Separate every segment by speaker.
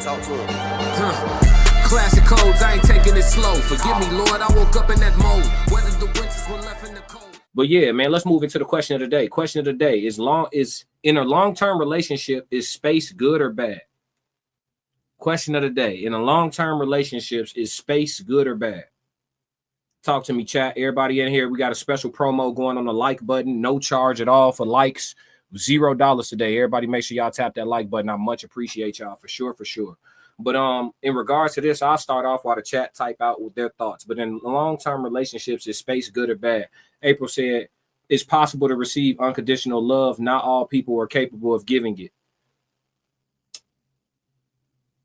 Speaker 1: Talk to him.
Speaker 2: Classic codes, I ain't taking it slow. Forgive me, Lord, I woke up in that mode. Whether the winters were left in the cold. But yeah, man, let's move into the question of the day. Question of the day is in a long-term relationship, is space good or bad? Question of the day. In a long-term relationships, is space good or bad? Talk to me, chat. Everybody in here, we got a special promo going on the like button. No charge at all for likes. $0 today. Everybody make sure y'all tap that like button. I much appreciate y'all for sure, for sure. But in regards to this, I'll start off while the chat type out with their thoughts. But in long-term relationships, is space good or bad? April said, it's possible to receive unconditional love. Not all people are capable of giving it.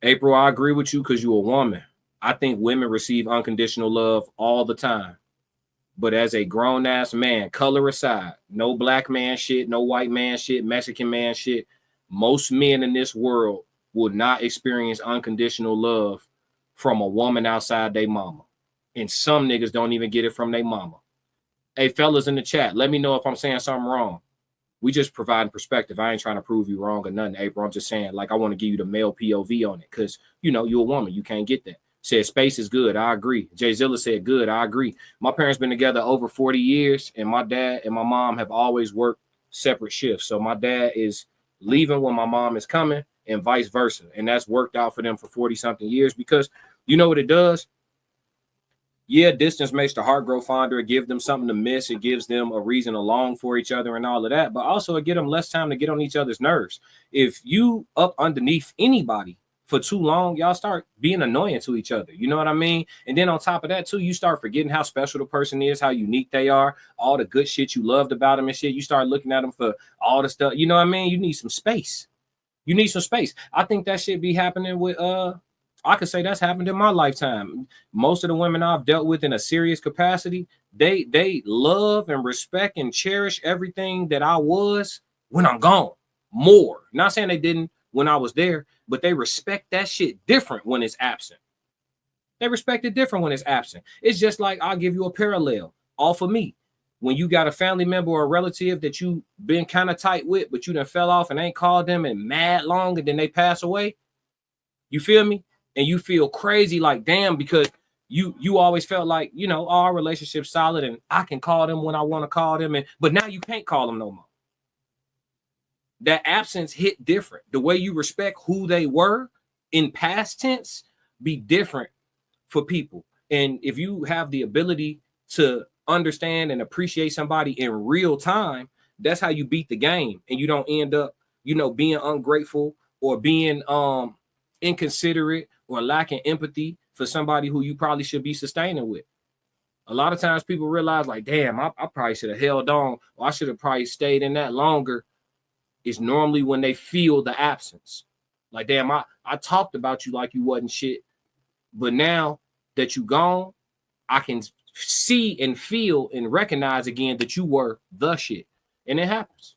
Speaker 2: April, I agree with you because you're a woman. I think women receive unconditional love all the time. But as a grown-ass man, color aside, no black man shit, no white man shit, Mexican man shit, most men in this world would not experience unconditional love from a woman outside their mama. And some niggas don't even get it from their mama. Hey, fellas in the chat, let me know if I'm saying something wrong. We just providing perspective. I ain't trying to prove you wrong or nothing, April. I'm just saying, like, I want to give you the male POV on it because, you know, you're a woman. You can't get that. Said space is good. I agree. Jay Zilla said good. I agree. My parents been together over 40 years, and my dad and my mom have always worked separate shifts. So my dad is leaving when my mom is coming and vice versa. And that's worked out for them for 40-something years because you know what it does? Yeah, distance makes the heart grow fonder. It gives them something to miss. It gives them a reason to long for each other and all of that. But also it gives them less time to get on each other's nerves. If you up underneath anybody for too long, y'all start being annoying to each other. You know what I mean? And then on top of that, too, you start forgetting how special the person is, how unique they are, all the good shit you loved about them and shit. You start looking at them for all the stuff. You know what I mean? You need some space. You need some space. I think that shit be happening with I could say that's happened in my lifetime. Most of the women I've dealt with in a serious capacity, they love and respect and cherish everything that I was when I'm gone. More. Not saying they didn't when I was there, but they respect that shit different when it's absent. They respect it different when it's absent. It's just like I'll give you a parallel off of me. When you got a family member or a relative that you been kind of tight with, but you done fell off and ain't called them in mad long and then they pass away. You feel me? And you feel crazy like, damn, because you always felt like, you know, our relationship's solid and I can call them when I want to call them. But now you can't call them no more. That absence hit different. The way you respect who they were in past tense be different for people. And if you have the ability to understand and appreciate somebody in real time, that's how you beat the game. And you don't end up, you know, being ungrateful or being inconsiderate or lacking empathy for somebody who you probably should be sustaining with. A lot of times people realize like, damn, I probably should have held on, or I should have probably stayed in that longer. It's normally when they feel the absence. Like, damn, I talked about you like you wasn't shit. But now that you gone, I can see and feel and recognize again that you were the shit. And it happens.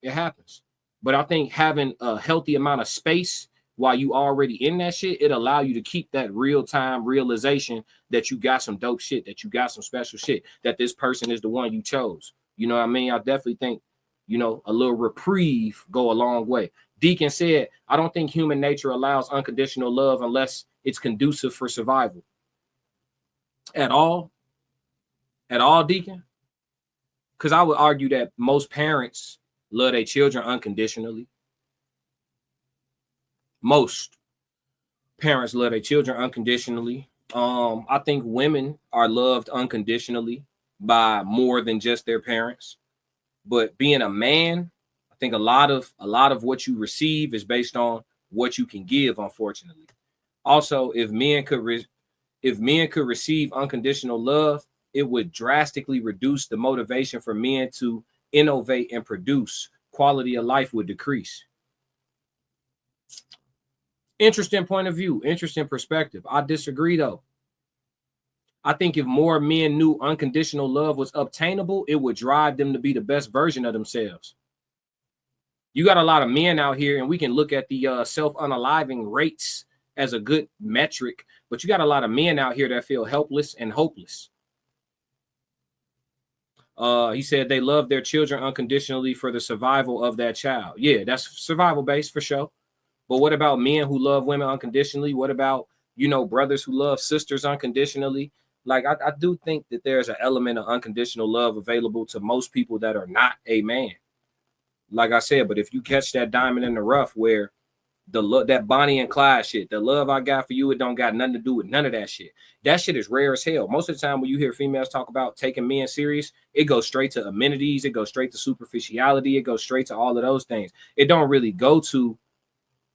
Speaker 2: It happens. But I think having a healthy amount of space while you already in that shit, it allow you to keep that real-time realization that you got some dope shit, that you got some special shit, that this person is the one you chose. You know what I mean? I definitely think, you know, a little reprieve go a long way. Deacon said, I don't think human nature allows unconditional love unless it's conducive for survival. At all, Deacon? Because I would argue that most parents love their children unconditionally. Most parents love their children unconditionally. I think women are loved unconditionally by more than just their parents. But being a man, I think a lot of what you receive is based on what you can give, unfortunately. Also, if men could receive unconditional love, it would drastically reduce the motivation for men to innovate and produce. Quality of life would decrease. Interesting point of view, interesting perspective. I disagree, though. I think if more men knew unconditional love was obtainable, it would drive them to be the best version of themselves. You got a lot of men out here, and we can look at the self-unaliving rates as a good metric, but you got a lot of men out here that feel helpless and hopeless. He said they love their children unconditionally for the survival of that child. Yeah, that's survival based for sure. But what about men who love women unconditionally? What about, you know, brothers who love sisters unconditionally? Like, I do think that there's an element of unconditional love available to most people that are not a man. Like I said, but if you catch that diamond in the rough where that Bonnie and Clyde shit, the love I got for you, it don't got nothing to do with none of that shit. That shit is rare as hell. Most of the time when you hear females talk about taking men serious, it goes straight to amenities, it goes straight to superficiality, it goes straight to all of those things. It don't really go to,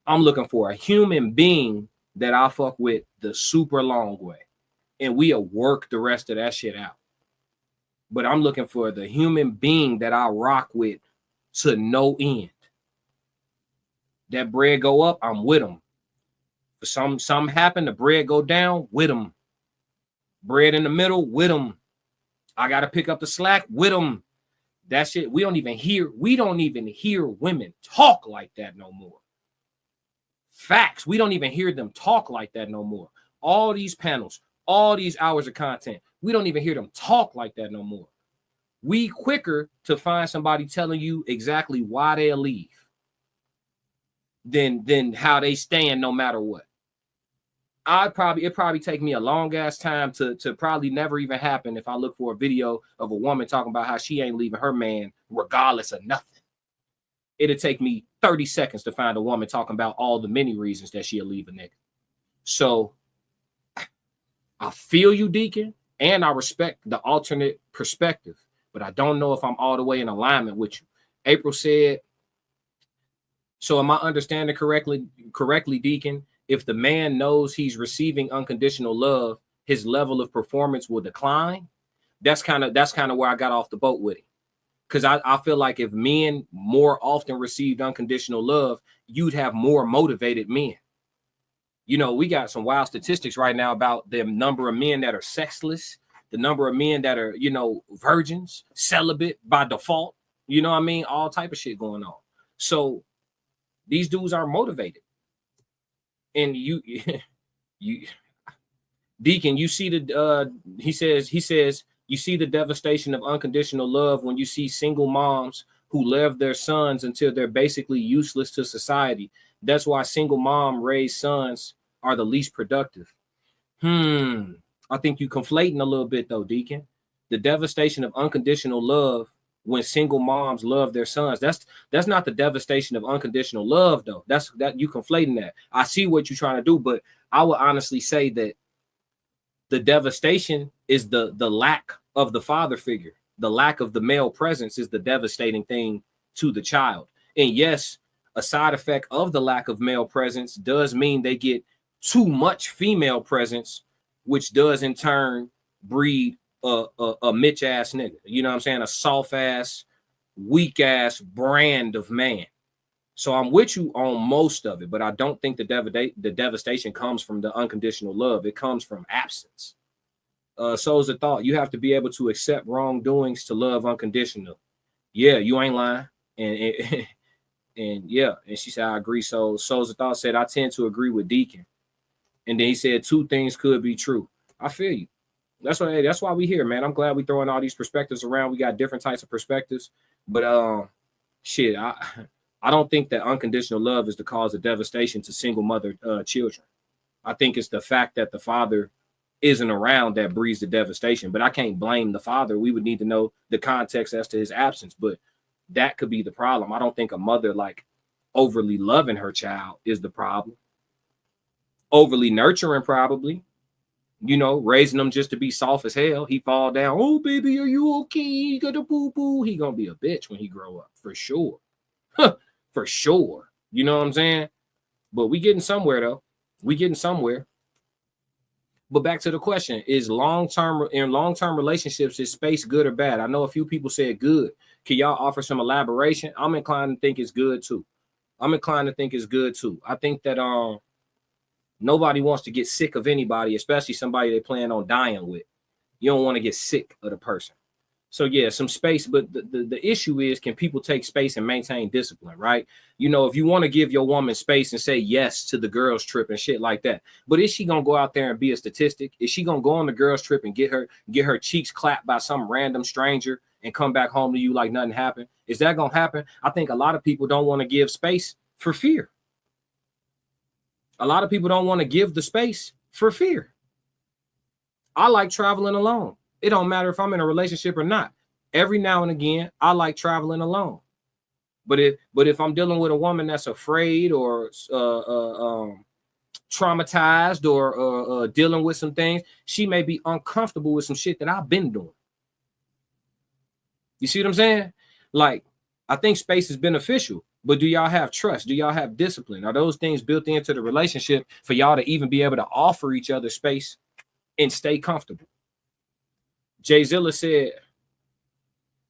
Speaker 2: I'm looking for a human being that I fuck with the super long way. And we'll work the rest of that shit out. But I'm looking for the human being that I rock with to no end. That bread go up, I'm with them. For something happen, the bread go down, with them. Bread in the middle, with them. I gotta pick up the slack, with them. That shit, we don't even hear women talk like that no more. Facts, we don't even hear them talk like that no more. All these panels, all these hours of content, we don't even hear them talk like that no more. We quicker to find somebody telling you exactly why they'll leave than how they stand no matter what. It probably take me a long ass time to probably never even happen if I look for a video of a woman talking about how she ain't leaving her man regardless of nothing. It'll take me 30 seconds to find a woman talking about all the many reasons that she'll leave a nigga. So I feel you, Deacon, and I respect the alternate perspective, but I don't know if I'm all the way in alignment with you. April said, so am I understanding correctly, Deacon? If the man knows he's receiving unconditional love, his level of performance will decline. That's kind of where I got off the boat with it. Because I feel like if men more often received unconditional love, you'd have more motivated men. You know, we got some wild statistics right now about the number of men that are sexless, the number of men that are, you know, virgins, celibate by default. You know what I mean? All type of shit going on. So these dudes are motivated. And you Deacon, you see the he says you see the devastation of unconditional love when you see single moms who love their sons until they're basically useless to society. That's why single mom raised sons are the least productive. I think you conflating a little bit though, Deacon. The devastation of unconditional love when single moms love their sons. That's not the devastation of unconditional love, though. That you conflating that. I see what you're trying to do, but I would honestly say that the devastation is the lack of the father figure. The lack of the male presence is the devastating thing to the child. And yes, a side effect of the lack of male presence does mean they get too much female presence, which does in turn breed a Mitch ass nigga. You know what I'm saying? A soft ass, weak ass brand of man. So I'm with you on most of it, but I don't think the devastation comes from the unconditional love. It comes from absence. So is the thought. You have to be able to accept wrongdoings to love unconditional. Yeah, you ain't lying. And yeah, and she said, I agree. So is the thought said, I tend to agree with Deacon. And then he said, two things could be true. I feel you. That's why we here, man. I'm glad we throwing all these perspectives around. We got different types of perspectives, but shit, I don't think that unconditional love is the cause of devastation to single mother children. I think it's the fact that the father isn't around that breeds the devastation. But I can't blame the father. We would need to know the context as to his absence, but that could be the problem. I don't think a mother like overly loving her child is the problem. Overly nurturing, probably. You know, raising them just to be soft as hell. He fall down. Oh, baby, are you okay? You got a boo-boo. He gonna be a bitch when he grow up, for sure. For sure. You know what I'm saying? But we getting somewhere, though. We getting somewhere. But back to the question, is long-term relationships, is space good or bad? I know a few people said good. Can y'all offer some elaboration? I'm inclined to think it's good, too. I think that nobody wants to get sick of anybody, especially somebody they plan on dying with. You don't want to get sick of the person. So yeah, some space, but the issue is, can people take space and maintain discipline, right? You know, if you want to give your woman space and say yes to the girls trip and shit like that, but is she gonna go out there and be a statistic? Is she gonna go on the girls trip and get her cheeks clapped by some random stranger and come back home to you like nothing happened? Is that gonna happen? I think a lot of people don't want to give space for fear. A lot of people don't want to give the space for fear. I like traveling alone. It don't matter if I'm in a relationship or not. Every now and again, I like traveling alone. But if I'm dealing with a woman that's afraid or traumatized or dealing with some things, she may be uncomfortable with some shit that I've been doing. You see what I'm saying? Like, I think space is beneficial, but do y'all have trust? Do y'all have discipline? Are those things built into the relationship for y'all to even be able to offer each other space and stay comfortable? Jay Zilla said,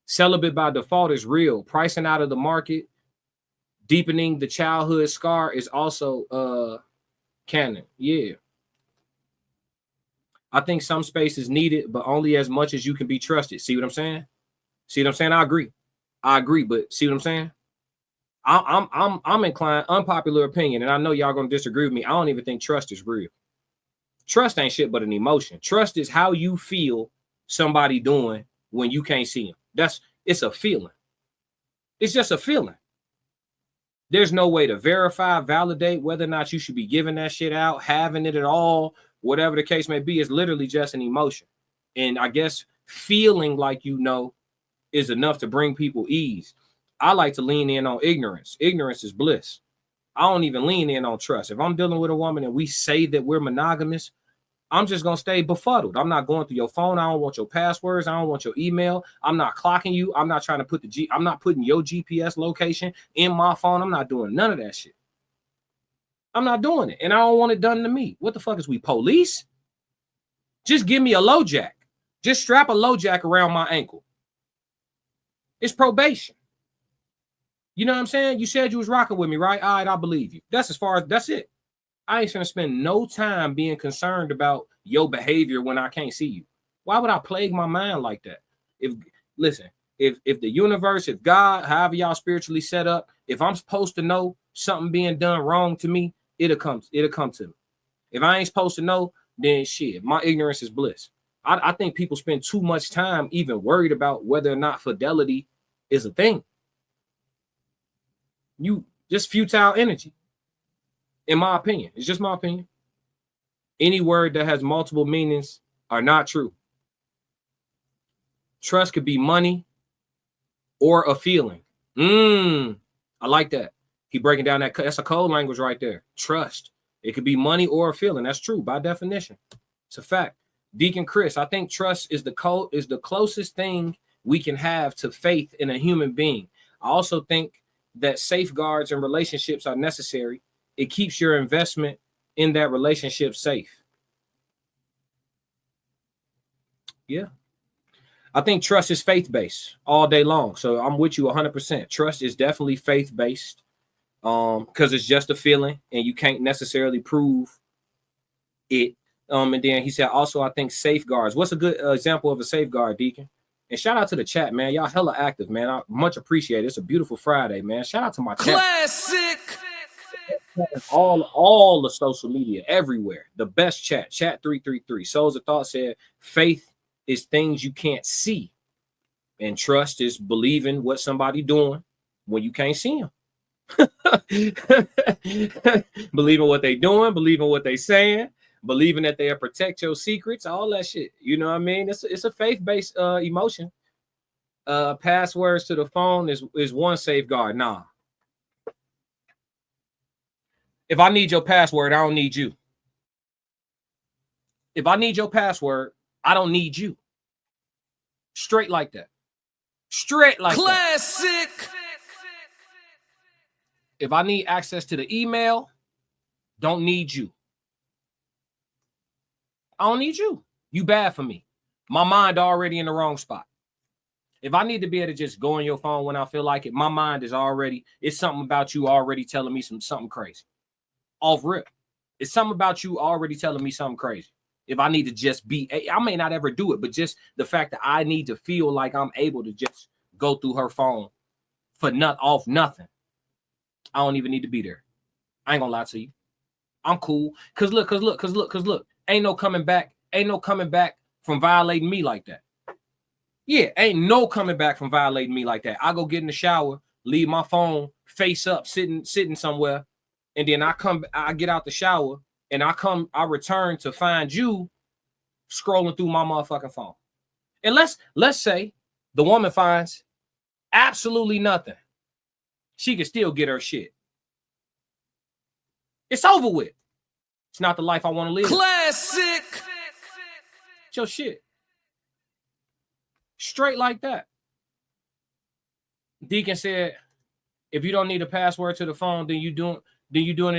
Speaker 2: celibate by default is real. Pricing out of the market, deepening the childhood scar is also canon. Yeah. I think some space is needed, but only as much as you can be trusted. See what I'm saying? See what I'm saying? I agree, but see what I'm saying? I'm inclined, unpopular opinion, and I know y'all gonna disagree with me. I don't even think trust is real. Trust ain't shit but an emotion. Trust is how you feel somebody doing when you can't see them. It's a feeling. It's just a feeling. There's no way to verify, validate whether or not you should be giving that shit out, having it at all, whatever the case may be. It's literally just an emotion. And I guess feeling like you know is enough to bring people ease. I like to lean in on ignorance. Ignorance is bliss. I don't even lean in on trust. If I'm dealing with a woman and we say that we're monogamous, I'm just gonna stay befuddled. I'm not going through your phone. I don't want your passwords. I don't want your email. I'm not clocking you. I'm not trying to put I'm not putting your GPS location in my phone. I'm not doing none of that shit. I'm not doing it. And I don't want it done to me. What the fuck is we, police? Just give me a low jack. Just strap a low jack around my ankle. It's probation. You know what I'm saying? You said you was rocking with me, right? All right, I believe you. That's it. I ain't gonna spend no time being concerned about your behavior when I can't see you. Why would I plague my mind like that? If the universe, if God, however y'all spiritually set up, if I'm supposed to know something being done wrong to me, it'll come to me. If I ain't supposed to know, then shit, my ignorance is bliss. I think people spend too much time even worried about whether or not fidelity is a thing. You just futile energy. In my opinion, it's just my opinion. Any word that has multiple meanings are not true. Trust could be money or a feeling. I like that. He breaking down that's a code language right there. Trust. It could be money or a feeling. That's true by definition. It's a fact. Deacon Chris, I think trust is the closest thing we can have to faith in a human being. I also think that safeguards and relationships are necessary. It keeps your investment in that relationship safe. Yeah. I think trust is faith-based all day long. So I'm with you 100%. Trust is definitely faith-based because it's just a feeling and you can't necessarily prove it. And then he said, also, I think safeguards. What's a good example of a safeguard, Deacon? And shout out to the chat, man. Y'all hella active, man. I much appreciate it. It's a beautiful Friday, man. Shout out to my
Speaker 1: Classic.
Speaker 2: Chat. All the social media, everywhere. The best chat 333. Souls of Thought said, faith is things you can't see. And trust is believing what somebody doing when you can't see them. Believing what they doing, believing what they saying, believing that they'll protect your secrets, all that shit. You know what I mean? It's a faith-based emotion. Passwords to the phone is one safeguard. Nah. If I need your password, I don't need you. If I need your password, I don't need you. Straight like that. Straight like
Speaker 1: Classic.
Speaker 2: That. If I need access to the email, don't need you. I don't need you. You bad for me. My mind already in the wrong spot. If I need to be able to just go on your phone when I feel like it, my mind is already, it's something about you already telling me something crazy. Off rip. It's something about you already telling me something crazy. If I need to just be, I may not ever do it, but just the fact that I need to feel like I'm able to just go through her phone for off nothing. I don't even need to be there. I ain't gonna lie to you. I'm cool. Cause look. Ain't no coming back from violating me like that. Yeah, ain't no coming back from violating me like that. I go get in the shower, leave my phone face up, sitting somewhere, and then I get out the shower, and I return to find you scrolling through my motherfucking phone. And let's say the woman finds absolutely nothing. She can still get her shit. It's over with. It's not the life I want to live.
Speaker 1: Classic.
Speaker 2: It's your shit. Straight like that. Deacon said, if you don't need a password to the phone, then you don't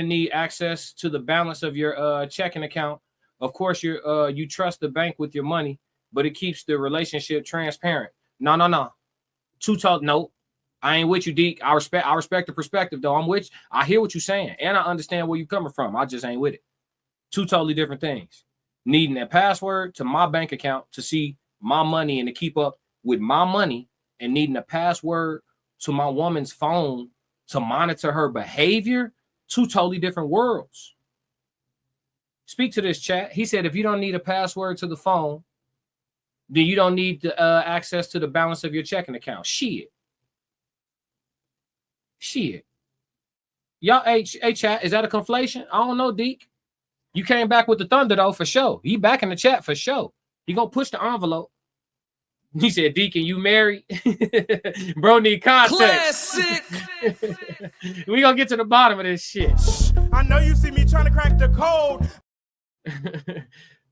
Speaker 2: need access to the balance of your checking account. Of course, you trust the bank with your money, but it keeps the relationship transparent. No. No, I ain't with you, Deke. I respect the perspective, though. I'm with you. I hear what you're saying, and I understand where you're coming from. I just ain't with it. Two totally different things. Needing a password to my bank account to see my money and to keep up with my money, and needing a password to my woman's phone to monitor her behavior, two totally different worlds. Speak to this, chat. He said, if you don't need a password to the phone, then you don't need access to the balance of your checking account. Shit. Y'all, hey, chat, is that a conflation? I don't know, Deke. You came back with the thunder, though, for sure. He back in the chat for sure. He gonna push the envelope. He said, Deacon, you married? Bro need context.
Speaker 1: Classic.
Speaker 2: We gonna get to the bottom of this shit.
Speaker 3: I know you see me trying to crack the code.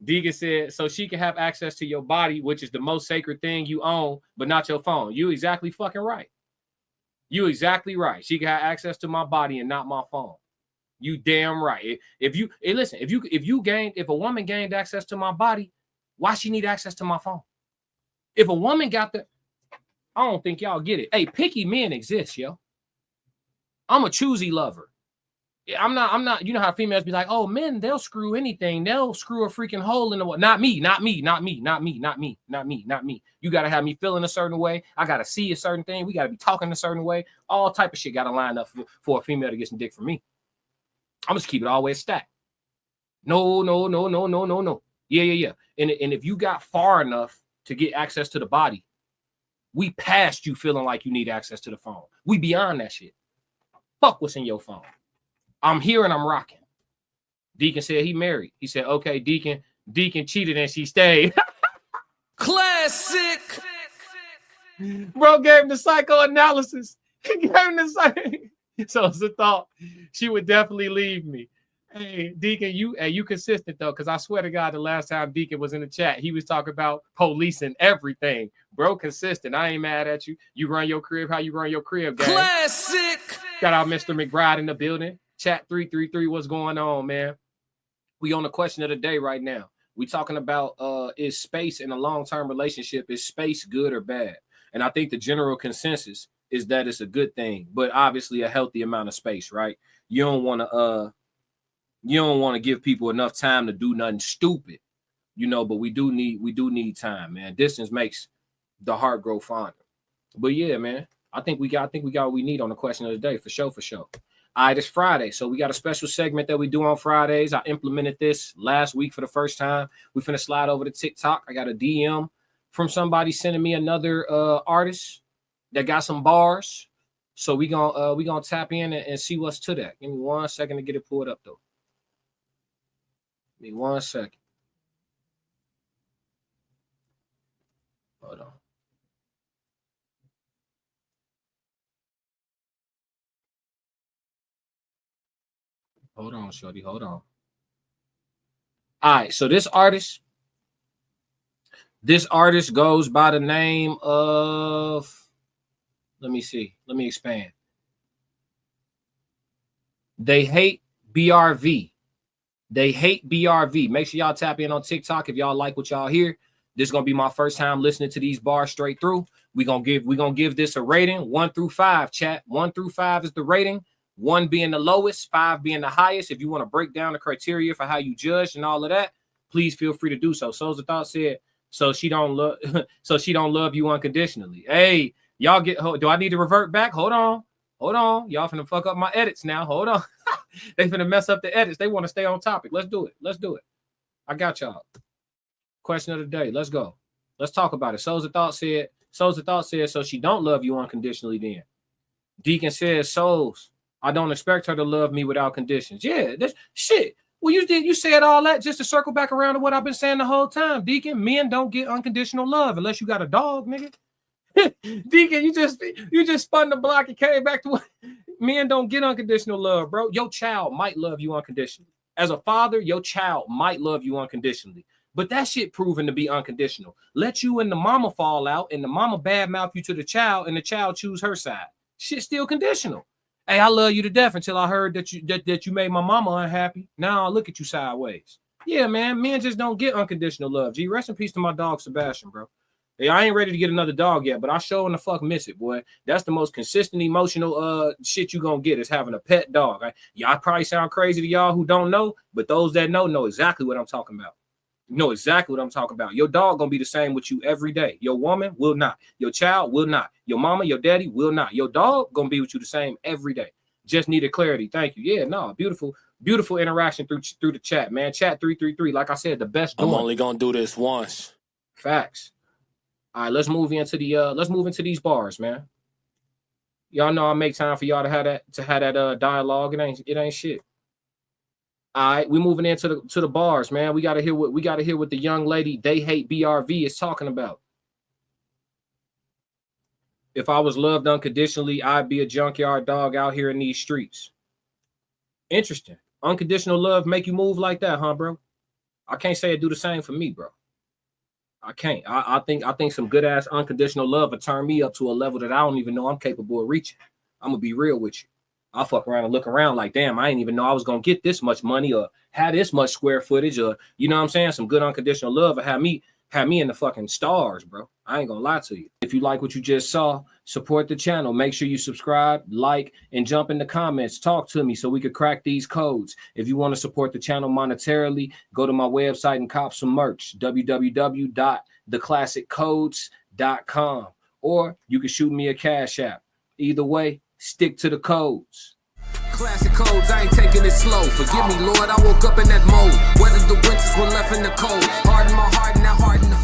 Speaker 2: Deacon said, so she can have access to your body, which is the most sacred thing you own, but not your phone. You exactly fucking right. You exactly right. She can have access to my body and not my phone. You damn right. If a woman gained access to my body, why she need access to my phone? If a woman got the, I don't think y'all get it. Hey, picky men exist, yo. I'm a choosy lover. I'm not, you know how females be like, oh, men, they'll screw anything. They'll screw a freaking hole in the wall. Not me. You got to have me feeling a certain way. I got to see a certain thing. We got to be talking a certain way. All type of shit got to line up for a female to get some dick from me. I'm just keep it always stacked. No. Yeah. And if you got far enough to get access to the body, we past you feeling like you need access to the phone. We beyond that shit. Fuck what's in your phone. I'm here and I'm rocking. Deacon said he married. He said, okay, Deacon cheated and she stayed.
Speaker 1: Classic.
Speaker 2: Bro gave him the psychoanalysis. He gave him the So it's a thought. She would definitely leave me. Hey, Deacon, you consistent though, because I swear to God, the last time Deacon was in the chat, he was talking about policing everything. Bro, consistent. I ain't mad at you. You run your crib how you run your crib, gang.
Speaker 1: Classic.
Speaker 2: Shout out Mr. McBride in the building. Chat 333, what's going on, man? We on the question of the day right now. We talking about is space in a long-term relationship, is space good or bad? And I think the general consensus is that it's a good thing, but obviously a healthy amount of space, right? You don't want to give people enough time to do nothing stupid, but we do need time, man. Distance makes the heart grow fonder. But yeah, man, I think we got what we need on the question of the day, for sure. All right, it's Friday, so we got a special segment that we do on Fridays. I implemented this last week for the first time. We finna slide over to TikTok. I got a DM from somebody sending me another artist that got some bars. So we gonna tap in and see what's to that. Give me 1 second to get it pulled up, though. Give me 1 second. Hold on. Hold on, shorty. Hold on. All right, so this artist goes by the name of, let me see. Let me expand. They Hate BRV. They Hate BRV. Make sure y'all tap in on TikTok if y'all like what y'all hear. This is gonna be my first time listening to these bars straight through. We're gonna give this a rating 1 through 5. Chat 1 through 5 is the rating. 1 being the lowest, 5 being the highest. If you want to break down the criteria for how you judge and all of that, please feel free to do so. Soul's the Thought said, so she don't love you unconditionally. Hey, y'all do I need to revert back? Hold on. Y'all finna fuck up my edits now. Hold on. They finna mess up the edits. They want to stay on topic. Let's do it. I got y'all. Question of the day. Let's go. Let's talk about it. Soul's the Thought said, so she don't love you unconditionally then. Deacon says, Souls, I don't expect her to love me without conditions. Yeah, that's shit. Well, you said all that just to circle back around to what I've been saying the whole time, Deacon. Men don't get unconditional love unless you got a dog, nigga. Deacon, you just spun the block and came back to what men don't get unconditional love, bro. Your child might love you unconditionally. As a father, your child might love you unconditionally. But that shit proven to be unconditional. Let you and the mama fall out and the mama badmouth you to the child and the child choose her side. Shit still conditional. Hey, I love you to death until I heard that you made my mama unhappy. Now I look at you sideways. Yeah, man, men just don't get unconditional love. G, rest in peace to my dog Sebastian, bro. Hey, I ain't ready to get another dog yet, but I sure in the fuck miss it, boy. That's the most consistent emotional shit you gonna get is having a pet dog. Right? Y'all probably sound crazy to y'all who don't know, but those that know exactly what I'm talking about. You know exactly what I'm talking about. Your dog gonna be the same with you every day. Your woman will not. Your child will not. Your mama, your daddy will not. Your dog gonna be with you the same every day. Just needed clarity. Thank you. Yeah, no, beautiful interaction through the chat, man. Chat 333. Like I said, the best.
Speaker 1: I'm only gonna do this once.
Speaker 2: Facts. All right, let's move into these bars, man. Y'all know I make time for y'all to have that dialogue. It ain't shit. All right, we moving into the bars, man. We gotta hear what the young lady They Hate BRV is talking about. If I was loved unconditionally, I'd be a junkyard dog out here in these streets. Interesting. Unconditional love make you move like that, huh, bro? I can't say it do the same for me, bro. I can't. I think some good ass unconditional love would turn me up to a level that I don't even know I'm capable of reaching. I'm gonna be real with you. I'll fuck around and look around like, damn, I didn't even know I was gonna get this much money or have this much square footage, or you know what I'm saying? Some good unconditional love would have me in the fucking stars, bro. I ain't gonna lie to you. If you like what you just saw, support the channel. Make sure you subscribe, like, and jump in the comments. Talk to me so we could crack these codes. If you want to support the channel monetarily, go to my website and cop some merch, www.theclassiccodes.com. Or you can shoot me a Cash App. Either way, stick to the codes.
Speaker 4: Classic codes, I ain't taking it slow. Forgive me, Lord, I woke up in that mode. Weathered the winters when left in the cold. Hardened my heart, now hardened the